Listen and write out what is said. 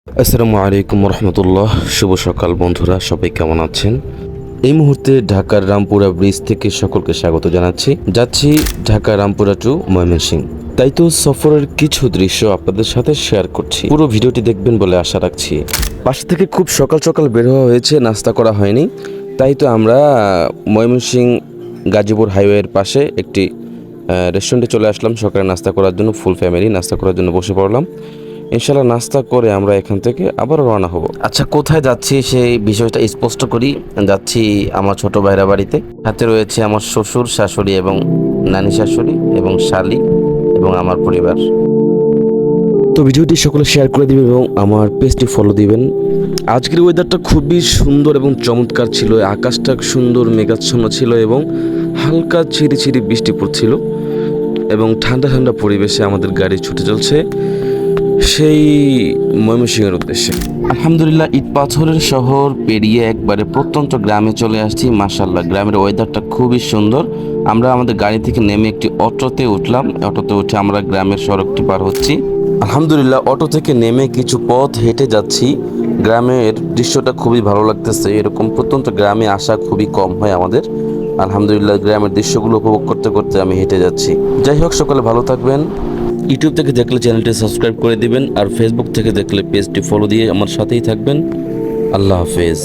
আসসালামু আলাইকুম রহমতুল্লাহ। শুভ সকাল বন্ধুরা, সবাই কেমন আছেন? এই মুহূর্তে ঢাকার রামপুরা ব্রিজ থেকে সকলকে স্বাগত জানাচ্ছি। যাচ্ছি ঢাকা রামপুরা টু ময়মনসিংহ। তাই তো সফরের কিছু দৃশ্য আপনাদের সাথে শেয়ার করছি, পুরো ভিডিওটি দেখবেন বলে আশা রাখছি। বাসা থেকে খুব সকাল সকাল বের হওয়া হয়েছে, নাস্তা করা হয়নি। তাই তো আমরা ময়মনসিংহ গাজীপুর হাইওয়ের পাশে একটি রেস্টুরেন্টে চলে আসলাম সকালে নাস্তা করার জন্য। ফুল ফ্যামিলি নাস্তা করার জন্য বসে পড়লাম। ইনশাল্লাহ নাস্তা করে আমরা এখান থেকে আবারও রওনা হব। আচ্ছা, কোথায় যাচ্ছি সেই বিষয়টা স্পষ্ট করি। যাচ্ছি আমার ছোট ভাইরা বাড়িতে। হাতে রয়েছে আমার শ্বশুর শাশুড়ি এবং নানি শাশুড়ি এবং শালি এবং আমার পরিবার। তো ভিডিওটি সকলে শেয়ার করে দিবেন এবং আমার পেজটি ফলো দিবেন। আজকের ওয়েদারটা খুবই সুন্দর এবং চমৎকার ছিল। আকাশটা সুন্দর মেঘাচ্ছন্ন ছিল এবং হালকা ছিরি ছিরি বৃষ্টি পড়ছিল এবং ঠান্ডা ঠান্ডা পরিবেশে আমাদের গাড়ি ছুটে চলছে সেই ময়মনসিংহের উদ্দেশ্যে। আলহামদুলিল্লাহ, ইট পাথরের শহর পেরিয়ে একবারে প্রত্যন্ত গ্রামে চলে আসছি। মাশাআল্লাহ, গ্রামের ওয়েদারটা খুবই সুন্দর। আমরা আমাদের গাড়ি থেকে নেমে একটি অটোতে উঠলাম। অটোতে উঠে আমরা গ্রামের সড়কটি পার হচ্ছি। আলহামদুলিল্লাহ, অটো থেকে নেমে কিছু পথ হেঁটে যাচ্ছি। গ্রামের দৃশ্যটা খুবই ভালো লাগতেছে। এরকম প্রত্যন্ত গ্রামে আসা খুবই কম হয় আমাদের। আলহামদুলিল্লাহ, গ্রামের দৃশ্যগুলো উপভোগ করতে করতে আমি হেঁটে যাচ্ছি। যাই হোক, সকলে ভালো থাকবেন। ইউটিউব থেকে দেখলে চ্যানেলটি সাবস্ক্রাইব করে দিবেন, আর ফেসবুক থেকে দেখলে পেজটি ফলো দিয়ে আমার সাথেই থাকবেন। আল্লাহ হাফেজ।